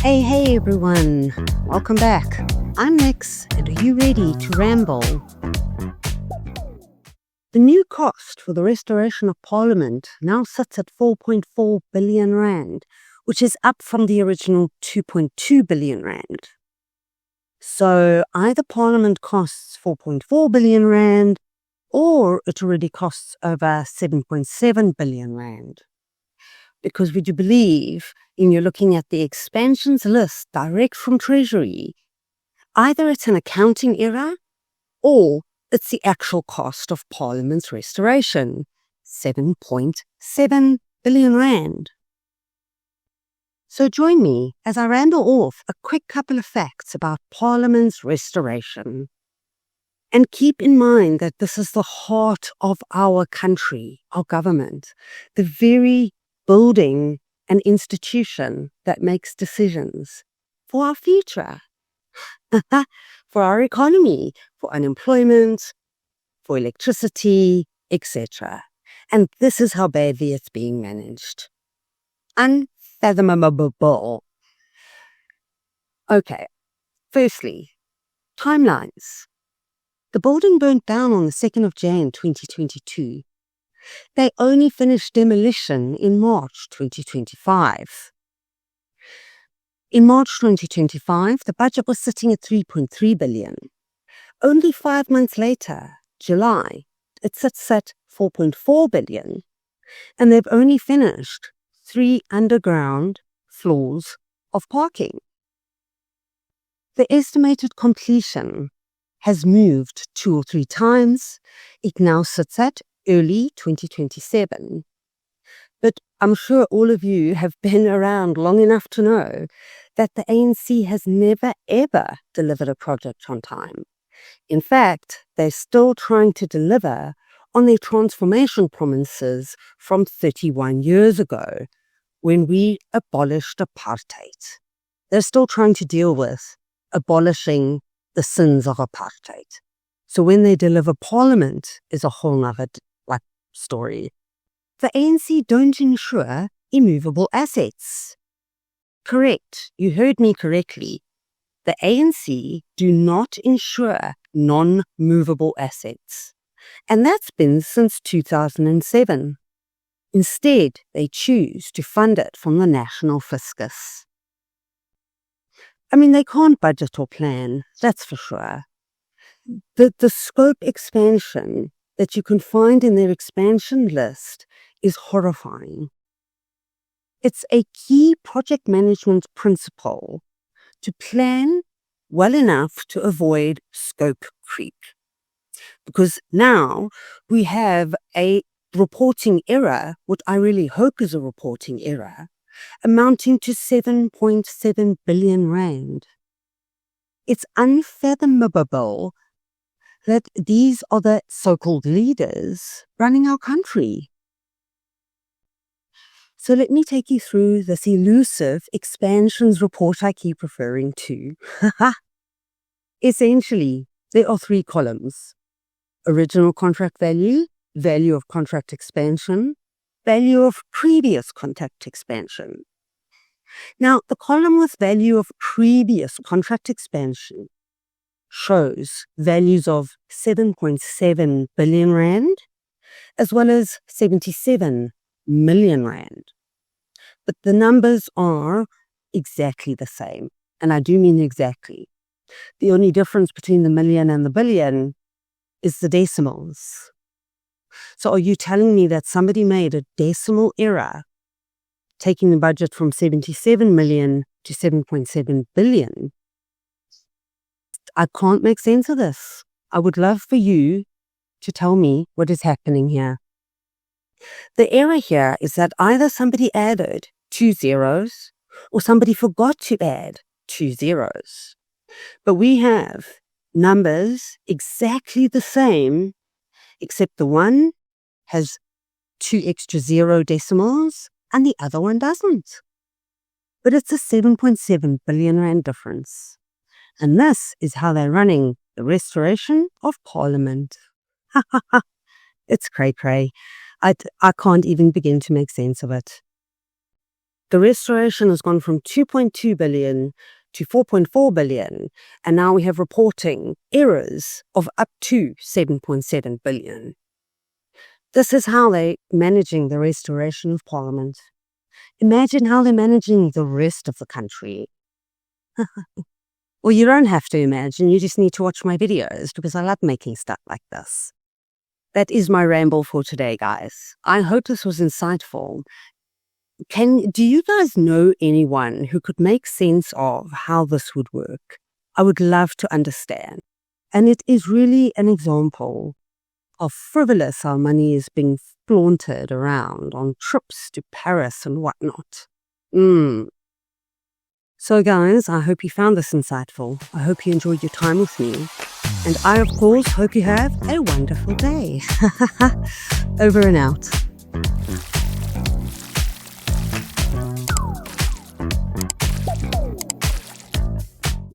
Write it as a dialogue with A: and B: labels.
A: Hey everyone, welcome back. I'm Nix, and are you ready to ramble? The new cost for the restoration of Parliament now sits at 4.4 billion rand, which is up from the original 2.2 billion rand. So either Parliament costs 4.4 billion rand, or it already costs over 7.7 billion rand. Because would you believe, when you're looking at the expansions list direct from Treasury, either it's an accounting error or it's the actual cost of Parliament's restoration, 7.7 billion rand. So join me as I ramble off a quick couple of facts about Parliament's restoration. And keep in mind that this is the heart of our country, our government, the very building an institution that makes decisions for our future, for our economy, for unemployment, for electricity, etc. And this is how badly it's being managed. Unfathomable. Okay, firstly, timelines. The building burnt down on the 2nd of January 2022. They only finished demolition in March 2025. In March 2025, the budget was sitting at 3.3 billion. Only 5 months later, July, it sits at 4.4 billion. And they've only finished 3 underground floors of parking. The estimated completion has moved 2 or 3 times. It now sits at early 2027. But I'm sure all of you have been around long enough to know that the ANC has never ever delivered a project on time. In fact, they're still trying to deliver on their transformation promises from 31 years ago when we abolished apartheid. They're still trying to deal with abolishing the sins of apartheid. So when they deliver Parliament is a whole nother story. The ANC don't insure immovable assets. Correct, you heard me correctly. The ANC do not insure non-movable assets. And that's been since 2007. Instead, they choose to fund it from the national fiscus. I mean, they can't budget or plan, that's for sure. The scope expansion that you can find in their expansion list is horrifying. It's a key project management principle to plan well enough to avoid scope creep. Because now we have a reporting error, what I really hope is a reporting error, amounting to 7.7 billion rand. It's unfathomable that these are the so-called leaders running our country. So let me take you through this elusive expansions report I keep referring to. Essentially, there are 3 columns: original contract value, value of contract expansion, value of previous contract expansion. Now, the column with value of previous contract expansion shows values of 7.7 billion rand as well as 77 million rand. But the numbers are exactly the same, and I do mean exactly. The only difference between the million and the billion is the decimals. So are you telling me that somebody made a decimal error, taking the budget from 77 million to 7.7 billion? I can't make sense of this. I would love for you to tell me what is happening here. The error here is that either somebody added 2 zeros or somebody forgot to add 2 zeros. But we have numbers exactly the same, except the one has 2 extra 0 decimals and the other one doesn't. But it's a 7.7 billion rand difference. And this is how they're running the restoration of Parliament. It's cray-cray. I can't even begin to make sense of it. The restoration has gone from 2.2 billion to 4.4 billion, and now we have reporting errors of up to 7.7 billion. This is how they're managing the restoration of Parliament. Imagine how they're managing the rest of the country. Well, you don't have to imagine, you just need to watch my videos because I love making stuff like this. That is my ramble for today, guys. I hope this was insightful. Do you guys know anyone who could make sense of how this would work? I would love to understand. And it is really an example of frivolous how money is being flaunted around on trips to Paris and whatnot. So guys, I hope you found this insightful. I hope you enjoyed your time with me. And I, of course, hope you have a wonderful day. Over and out.